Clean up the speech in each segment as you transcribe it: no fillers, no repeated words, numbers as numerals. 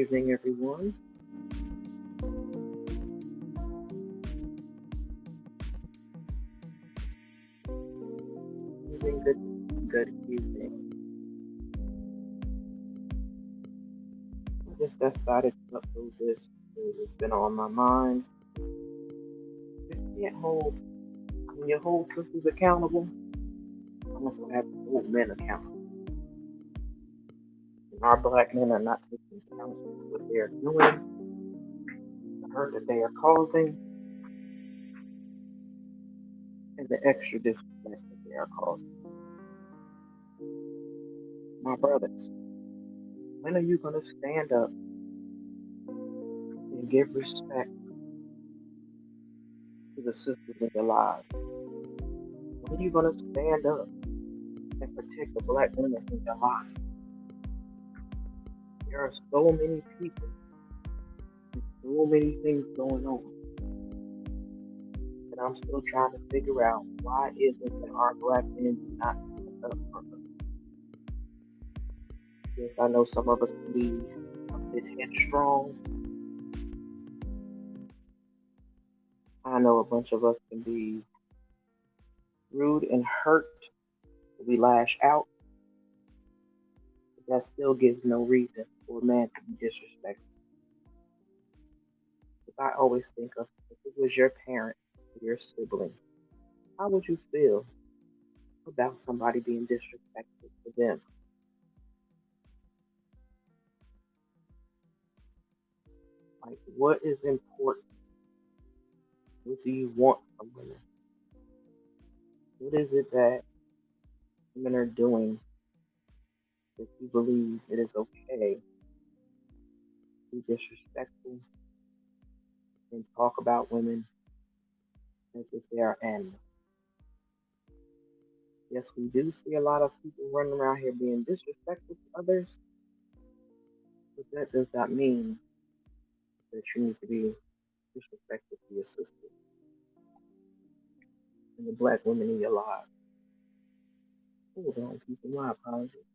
evening, everyone. Good evening. I just decided to upload this because it's been on my mind. If you can't hold, when you hold sisters accountable, I'm also have to hold men accountable. And our black men are not taking account of what they are doing, the hurt that they are causing, and the extra disrespect that they are causing. My brothers, when are you going to stand up and give respect to the sisters in your lives? When are you going to stand up and protect the black women in your lives? There are so many people and so many things going on. And I'm still trying to figure out why is it that our black men do not stand up for us. Yes, I know some of us can be a bit headstrong. I know a bunch of us can be rude and hurt. We lash out. But that still gives no reason for a man to be disrespectful. Because I always think of if it was your parent or your sibling, how would you feel about somebody being disrespectful to them? Like, what is important? What do you want from women? What is it that women are doing that you believe it is okay to be disrespectful and talk about women as if they are animals? Yes, we do see a lot of people running around here being disrespectful to others, but that does not mean that you need to be disrespectful to your sisters and the black women in your lives. Hold on, people, my apologies.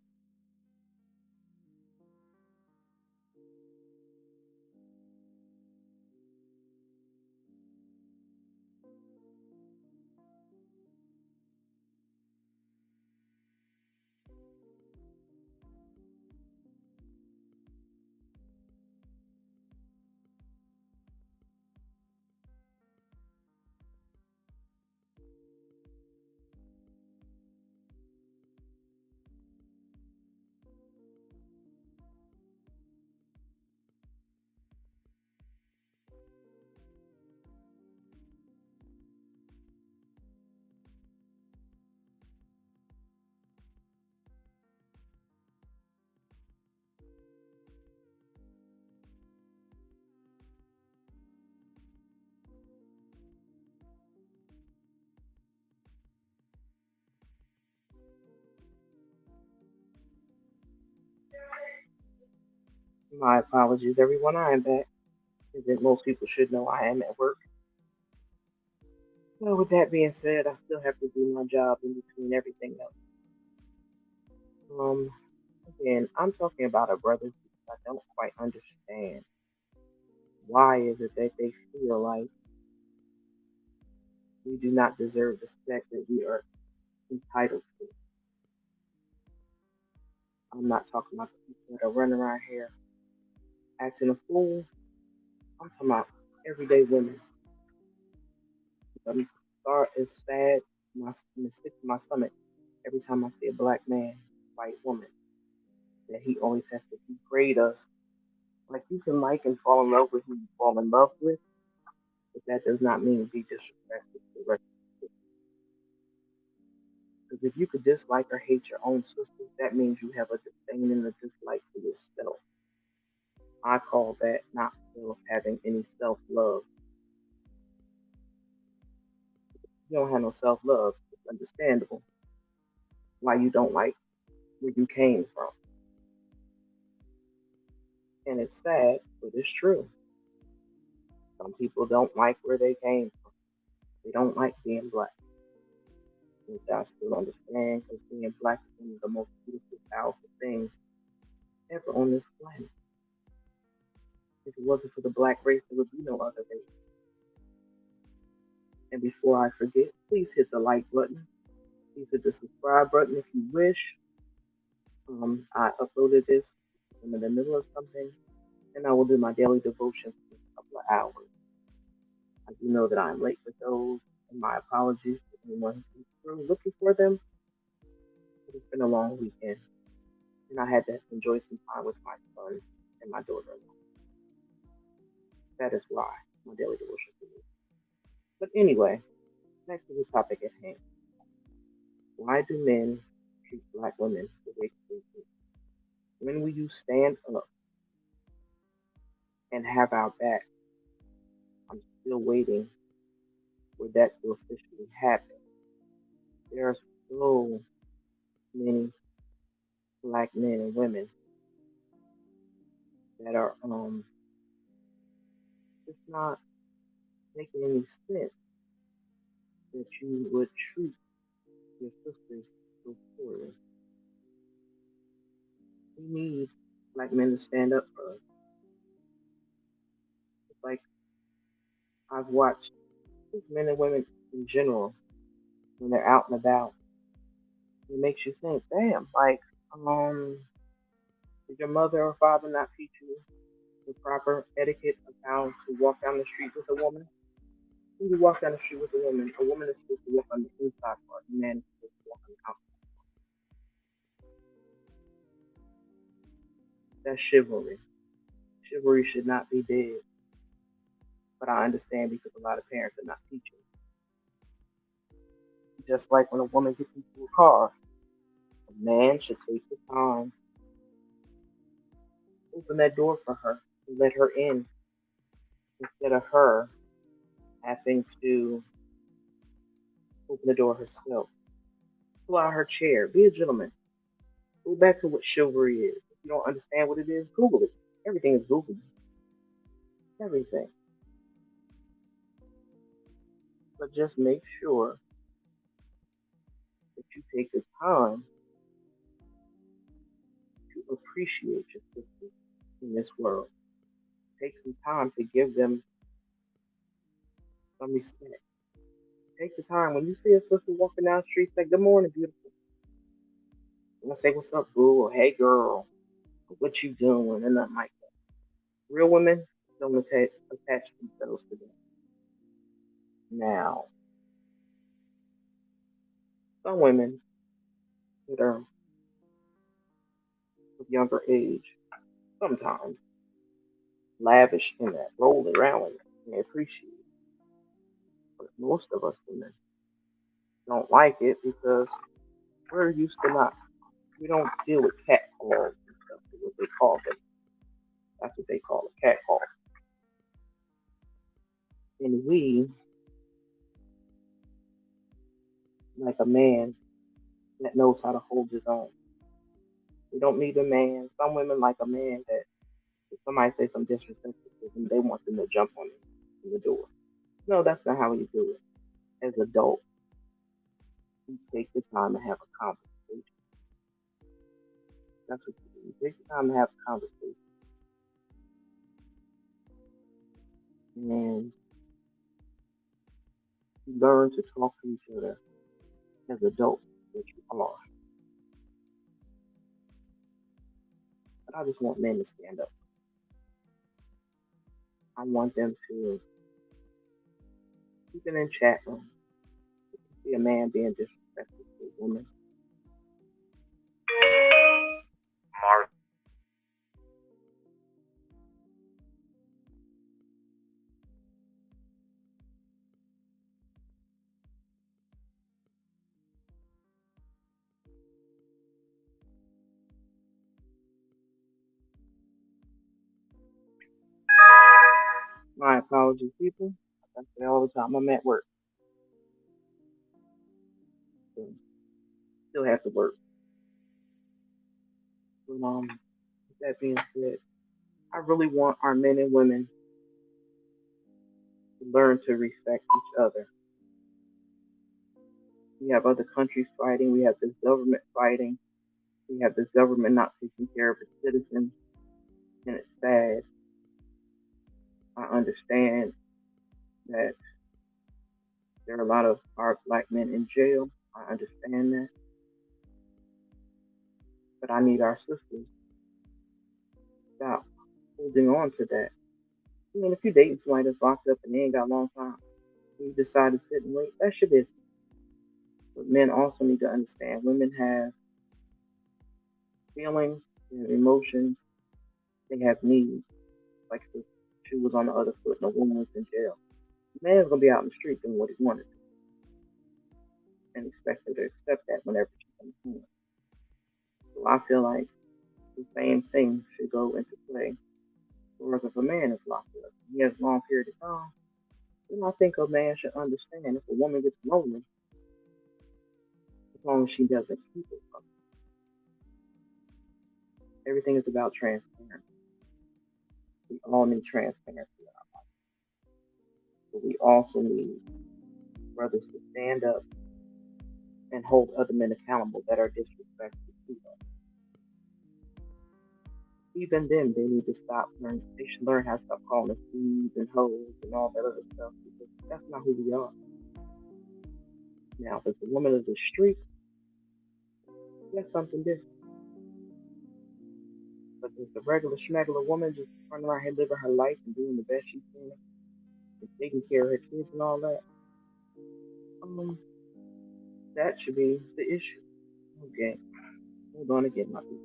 My apologies, everyone. I am back. As that most people should know, I am at work. Well, with that being said, I still have to do my job in between everything else. Um, Again, I'm talking about a brother because I don't quite understand why is it that they feel like we do not deserve the respect that we are entitled to. I'm not talking about the people that are running around here acting a fool. I'm talking about everyday women. I'm sorry, it's sad. It sticks to my stomach every time I see a black man, white woman, that he always has to degrade us. Like you can like and fall in love with who you fall in love with, but that does not mean be disrespectful to the rest of the. Because if you could dislike or hate your own sisters, that means you have a disdain and a dislike for yourself. I call that not still having any self love. You don't have no self love. It's understandable why you don't like where you came from. And it's sad, but it's true. Some people don't like where they came from. They don't like being black. Which I still understand because being black is one of the most beautiful, powerful things ever on this planet. If it wasn't for the black race, there would be no other race. And before I forget, please hit the like button. Please hit the subscribe button if you wish. I uploaded this. I'm in the middle of something, and I will do my daily devotions in a couple of hours. I do know that I am late with those, and my apologies to anyone who's through looking for them. But it's been a long weekend, and I had to enjoy some time with my son and my daughter. That is why my daily devotion is. But anyway, back to the topic at hand. Why do men treat black women the way they do? When will you stand up and have our back? I'm still waiting for that to officially happen. There are so many black men and women that are just not making any sense that you would treat your sisters so poorly. We need black men to stand up for us. It's like I've watched just men and women in general when they're out and about. It makes you think, damn, like, did your mother or father not teach you the proper etiquette of how to walk down the street with a woman? When you walk down the street with a woman is supposed to walk on the inside part, and man is supposed to walk on the outside. That's chivalry. Chivalry should not be dead, but I understand because a lot of parents are not teaching. Just like when a woman gets into a car, a man should take the time, open that door for her, and let her in instead of her having to open the door herself. Pull out her chair. Be a gentleman. Go back to what chivalry is. If you don't understand what it is, Google it. Everything is Google. Everything. But just make sure that you take the time to appreciate your sisters in this world. Take some time to give them some respect. Take the time when you see a sister walking down the street, say, "Good morning, beautiful." You want to say, "What's up, boo?" or "Hey, girl," or "What you doing?" and nothing like that. Real women don't attach themselves to them. Now, some women that are of younger age sometimes lavish in that, roll around in it, and they appreciate it. But most of us women don't like it because we're used to not. We don't deal with catcalls and stuff. What they call them. That's what they call it, catcall. And we, like a man that knows how to hold his own. We don't need a man. Some women like a man that if somebody says some disrespectful to them, they want them to jump on them in the door. No, that's not how you do it. As adults, you take the time to have a conversation. That's what you do. You take the time to have a conversation. And you learn to talk to each other as adults that you are. But I just want men to stand up. I want them to keep it in chat room. See a man being disrespectful to a woman. My apologies, people. Like I say all the time, I'm at work. So still have to work. But with that being said, I really want our men and women to learn to respect each other. We have other countries fighting. We have this government fighting. We have this government not taking care of its citizens, and it's sad. I understand that there are a lot of our black men in jail. I understand that, but I need our sisters to stop holding on to that. I mean, if you're dating somebody that's locked up and they ain't got a long time, and you decide to sit and wait, that's your business. But men also need to understand women have feelings and emotions, they have needs. Like if the shoe was on the other foot and a woman was in jail, the man's gonna be out in the street doing what he wanted to and expect her to accept that whenever she comes home. So I feel like the same thing should go into play. Whereas if a man is locked up, he has a long period of time, then I think a man should understand if a woman gets lonely, as long as she doesn't keep it from her. Everything is about transparency. We all need transparency, but we also need brothers to stand up and hold other men accountable that are disrespectful to us. Even then, they need to stop learning. They should learn how to stop calling us thieves and hoes and all that other stuff because that's not who we are. Now, if it's a woman of the street, that's something different. But if it's a regular schmegular woman just running around here living her life and doing the best she can and taking care of her kids and all that, um, that should be the issue. Okay, hold on again, my people.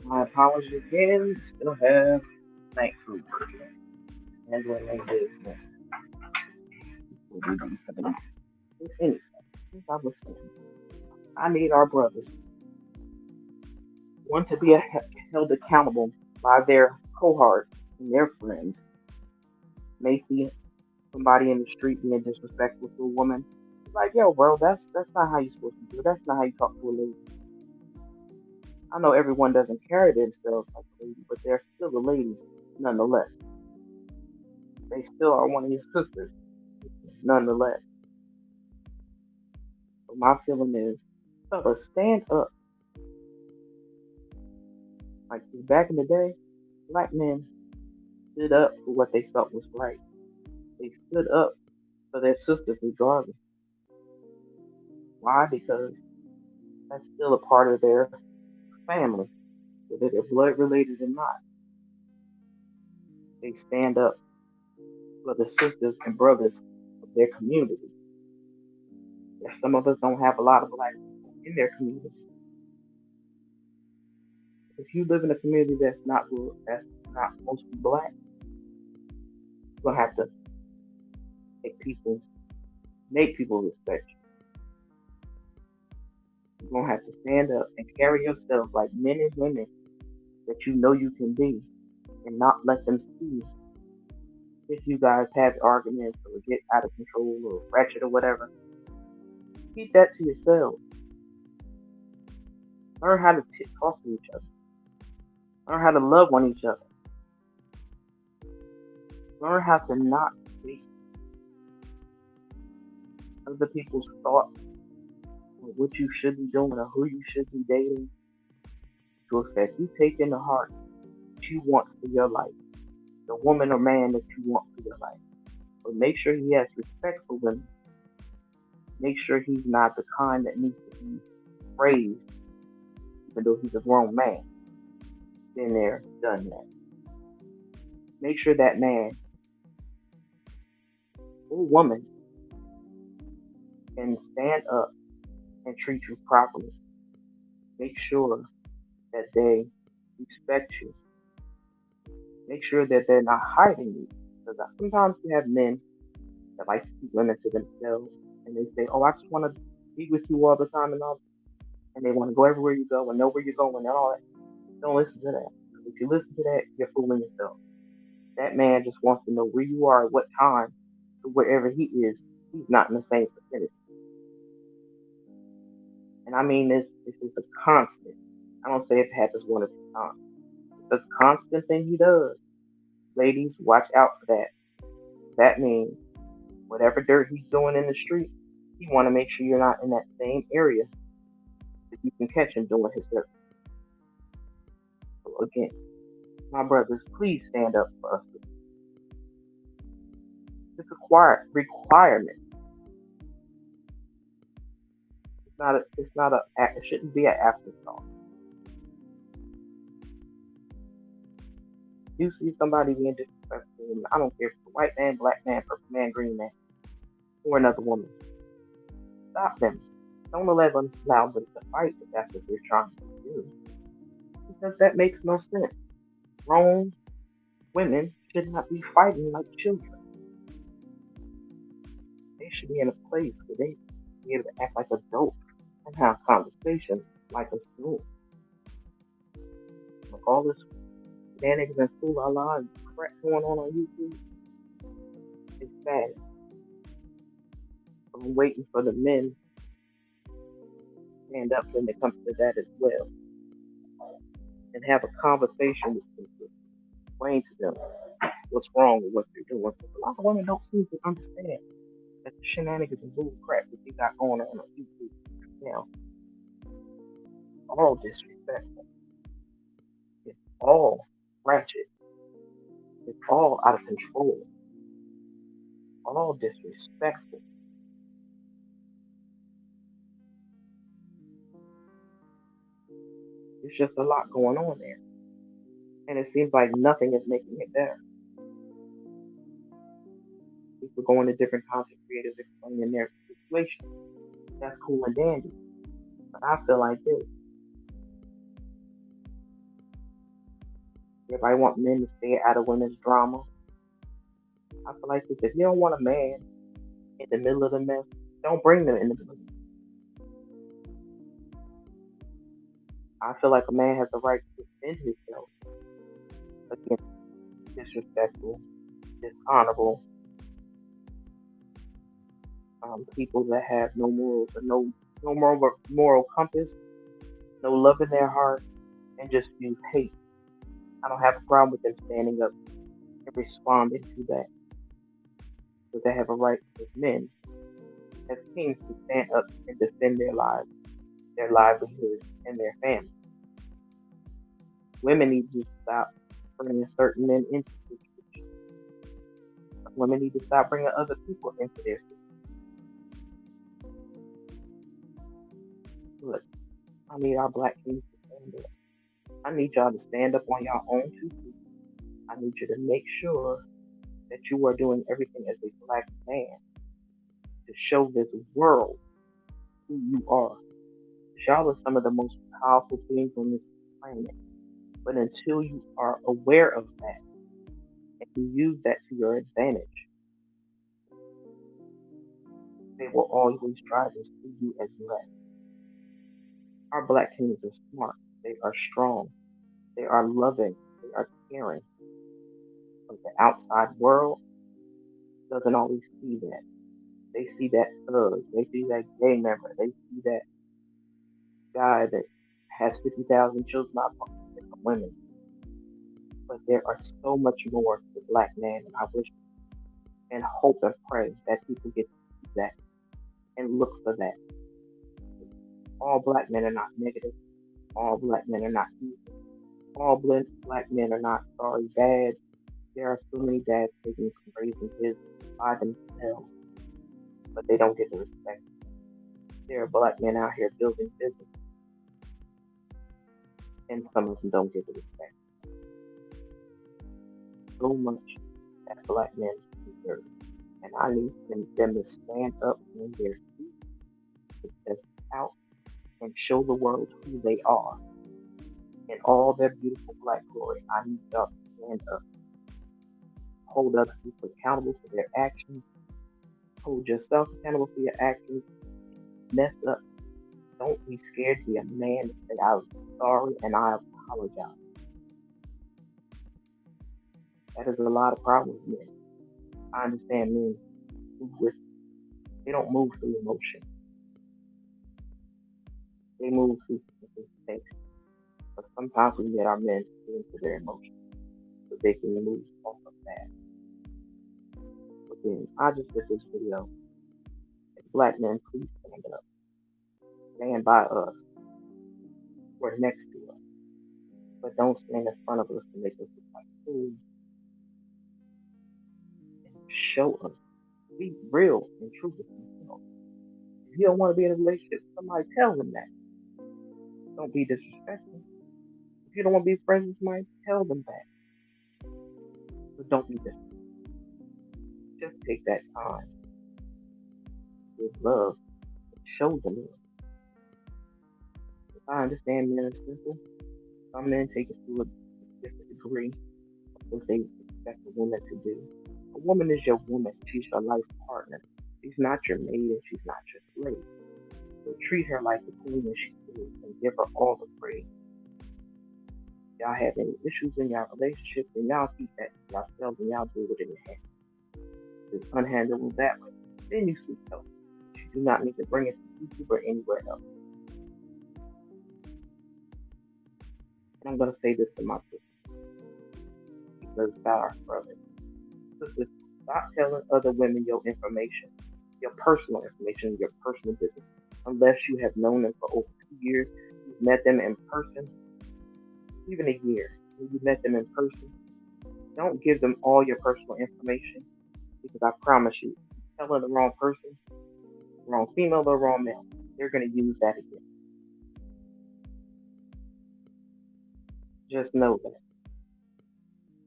My apologies again. Still have night food handling my business. Will be done for the night. Anyway, since I was saying, I need our brothers, one to be held accountable by their cohorts and their friends. May see somebody in the street being disrespectful to a woman. It's like, yo, bro, that's not how you're supposed to do it. That's not how you talk to a lady. I know everyone doesn't carry themselves like a lady, but they're still a lady nonetheless. They still are one of your sisters nonetheless. So my feeling is, fellas, stand up. Like back in the day, black men stood up for what they felt was right. They stood up for their sisters regardless. Why? Because that's still a part of their family, whether they're blood related or not. They stand up for the sisters and brothers of their community. Yes, some of us don't have a lot of black people in their community. If you live in a community that's not mostly black, you're gonna have to make people make people respect you. You're gonna have to stand up and carry yourself like men and women that you know you can be, and not let them see if you guys have arguments or get out of control or ratchet or whatever. Keep that to yourself. Learn how to talk to each other. Learn how to love on each other. Learn how to not take other people's thoughts or what you should be doing or who you should be dating to affect. You take in the heart what you want for your life, the woman or man that you want for your life. But make sure he has respect for women. Make sure he's not the kind that needs to be praised, even though he's a grown man. Been there, done that. Make sure that man or woman can stand up and treat you properly. Make sure that they respect you. Make sure that they're not hiding you. Because sometimes you have men that like to keep women to themselves and they say, oh, I just want to be with you all the time and all. and they want to go everywhere you go and know where you're going and all that. Don't listen to that. If you listen to that, you're fooling yourself. That man just wants to know where you are at what time, so wherever he is, he's not in the same vicinity. And I mean this is a constant. I don't say it happens one or two times. It's a constant thing he does. Ladies, watch out for that. That means whatever dirt he's doing in the street, he want to make sure you're not in that same area that you can catch him doing his dirt. So again, my brothers, please stand up for us. It's a requirement. It shouldn't be an afterthought. You see somebody being disrespectful, and I don't care if it's a white man, black man, purple man, green man, or another woman. Stop them. Don't allow them to fight if that's what they're trying to do. Because that makes no sense. Grown women should not be fighting like children. They should be in a place where they be able to act like adults and have conversations like adults. Like all this shenanigans and fool la la and crap going on YouTube, it's sad. I'm waiting for the men to stand up when it comes to that as well. And have a conversation with them to explain to them what's wrong with what they're doing. Because a lot of women don't seem to understand that the shenanigans and bull crap that they got going on YouTube now, all disrespectful. It's all ratchet. It's all out of control. All disrespectful. There's just a lot going on there. And it seems like nothing is making it better. People going to different content creators explaining their situation. That's cool and dandy. But I feel like this. Everybody want men to stay out of women's drama. I feel like this. If you don't want a man in the middle of the mess, don't bring them in the middle. I feel like a man has the right to defend himself against disrespectful, dishonorable people that have no morals or no moral compass, no love in their heart, and just use hate. I don't have a problem with them standing up and responding to that. Because they have a right as men, as kings, to stand up and defend their lives, their livelihood, and their family. Women need to stop bringing certain men into this situation. Women need to stop bringing other people into their situation. Look, I need our black kings to stand up. I need y'all to stand up on your own 2 feet. I need you to make sure that you are doing everything as a black man to show this world who you are. Y'all are some of the most powerful beings on this planet. But until you are aware of that and you use that to your advantage, they will always try to see you as less. Our black kings are smart. They are strong. They are loving. They are caring. But the outside world doesn't always see that. They see that thug. They see that gay member. They see that guy that has 50,000 children out of different women. But there are so much more to the black man, and I wish and hope and pray that people get to see that and look for that. All black men are not negative. All black men are not evil. All black men are not bad. There are so many dads taking from raising kids by themselves, but they don't get the respect. There are black men out here building business, and some of them don't get the respect. So much that black men deserve. And I need them to stand up on their feet, to step out, and show the world who they are. In all their beautiful black glory, I need y'all to stand up. Hold other people accountable for their actions. Hold yourself accountable for your actions. Mess up. Don't be scared to be a man and say, I'm sorry and I apologize. That is a lot of problems, men. I understand men move with, they don't move through emotion. They move through things. But sometimes we get our men to get into their emotions so they can move off of that. But then I just did this video. Black men, please stand up. Stand by us. We're next to us. But don't stand in front of us and make us look like fools. And show us. Be real and true with yourself. If you don't want to be in a relationship, somebody tell them that. Don't be disrespectful. If you don't want to be friends with somebody, tell them that. But don't be disrespectful. Just take that time with love and show them love. I understand men are simple. Some men take it to a different degree of what they expect a woman to do. A woman is your woman. She's your life partner. She's not your maid and she's not your slave. So treat her like the queen that she is and give her all the praise. Y'all have any issues in your relationship, then y'all keep that to yourselves and y'all deal with it in your head. It's unhandleable that way. Then you seek help. You do not need to bring it to YouTube or anywhere else. And I'm going to say this to my sister, because God, our brother. Sisters, stop telling other women your information, your personal information, your personal business, unless you have known them for over 2 years, you've met them in person, even a year, when you met them in person. Don't give them all your personal information, because I promise you, telling the wrong person, wrong female or wrong male, they're going to use that again. Just know that.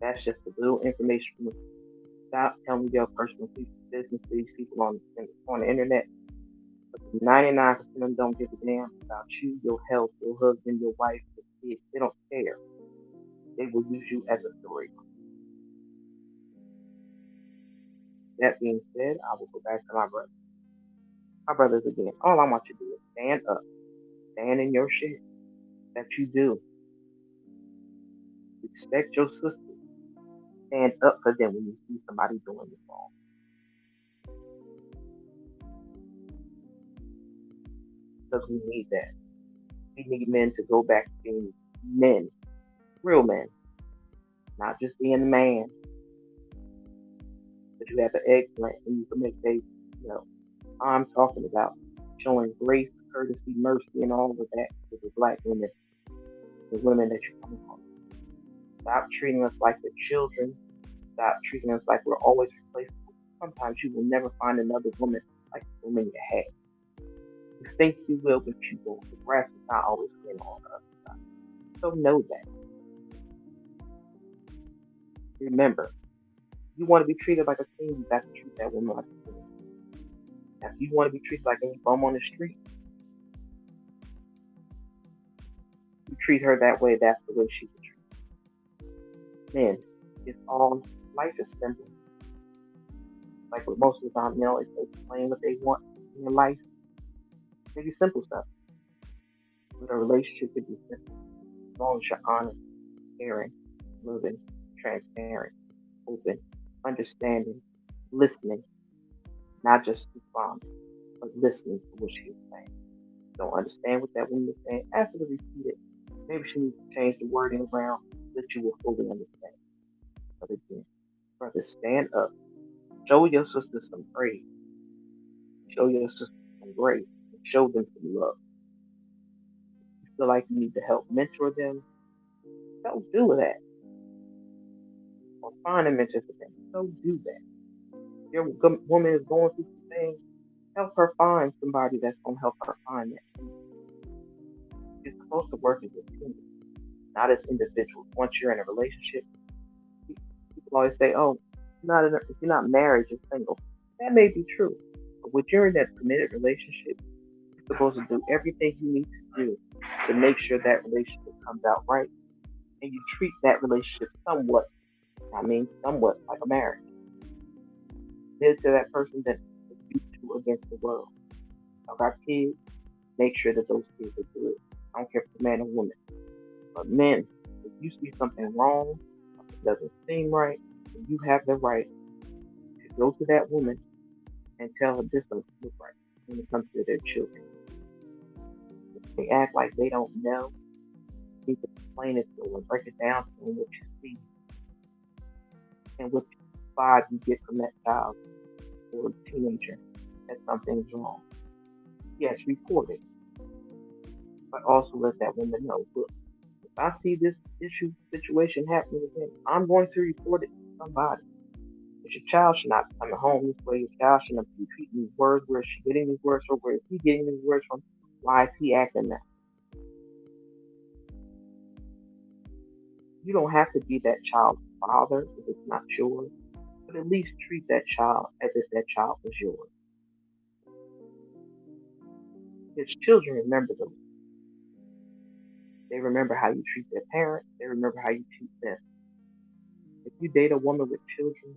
That's just a little information. Stop telling your personal business to these people on the internet. 99% of them don't give a damn about you, your health, your husband, your wife, your kids. They don't care. They will use you as a story. That being said, I will go back to my brother. My brothers again. All I want you to do is stand up. Stand in your shit that you do. Respect your sisters. Stand up for them when you see somebody doing it wrong. Because we need that. We need men to go back to being men. Real men. Not just being a man. But you have an eggplant and you can make babies. I'm talking about showing grace, courtesy, mercy, and all of that to the black women, the women that you come across. Stop treating us like the children. Stop treating us like we're always replaceable. Sometimes you will never find another woman like the woman you had. You think you will, but you won't. The grass is not always green on the other side. So know that. Remember, you want to be treated like a king, you got to treat that woman like a king. Now, if you want to be treated like any bum on the street, you treat her that way, that's the way she would treat you. Men, it's all, life is simple. Like with most of the time, if they explain what they want in their life, maybe simple stuff. But a relationship could be simple. As long as you're honest, caring, loving, transparent, open, understanding, listening, not just responding, but listening to what she is saying. Don't understand what that woman is saying, ask her to repeat it. Maybe she needs to change the wording around that you will fully understand. But again, brother, stand up. Show your sisters some praise. Show your sisters some grace. And show them some love. You feel like you need to help mentor them, don't do that. Or find a mentor for them. Don't do that. If your woman is going through some things, help her find somebody that's going to help her find that. You're supposed to work as a team, not as individuals. Once you're in a relationship, people always say, "Oh, if you're not married, you're single." That may be true, but when you're in that committed relationship, you're supposed to do everything you need to do to make sure that relationship comes out right, and you treat that relationship somewhat like a marriage. Live to that person that you two against the world. Y'all got kids, make sure that those kids are good. I don't care if it's a man or woman. But men, if you see something wrong, something doesn't seem right, then you have the right to go to that woman and tell her this doesn't look right when it comes to their children. If they act like they don't know, you can explain it to them, break it down to them what you see and what vibe you get from that child or teenager that something's wrong. Yes, report it, but also let that woman know, look, if I see this issue situation happening again, I'm going to report it to somebody. But your child should not be coming home this way. Your child shouldn't be repeating these words. Where is she getting these words from? Where is he getting these words from? Why is he acting that? You don't have to be that child's father if it's not yours, but at least treat that child as if that child was yours. Because children remember them. They remember how you treat their parents. They remember how you treat them. If you date a woman with children,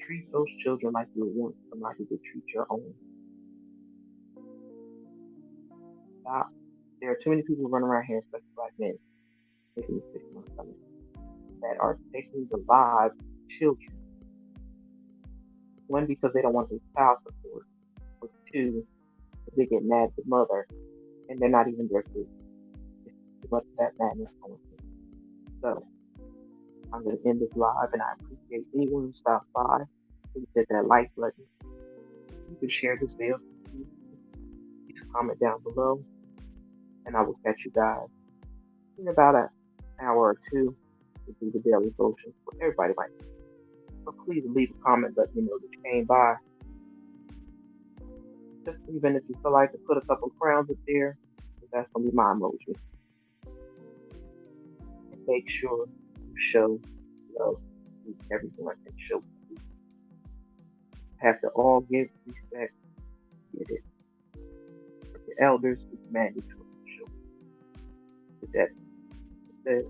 treat those children like you would want somebody to treat your own. Stop. There are too many people running around here, especially black men, making me sick to my stomach, that are taking the lives of children. One, because they don't want to child support, or two, because they get mad at the mother and they're not even their kids. It's too much of that madness going on. So I'm going to end this live, and I appreciate anyone who stopped by. Please hit that like button. You can share this video. Please comment down below, and I will catch you guys in about an hour or two to do the daily potions for everybody might. So please leave a comment, let me know that you came by. Just even if you feel like to put a couple crowns up there, that's gonna be my emoji. And make sure you show love to everyone and show peace. Have to all give respect, get it. For the elders, it's mandatory to show. With that said,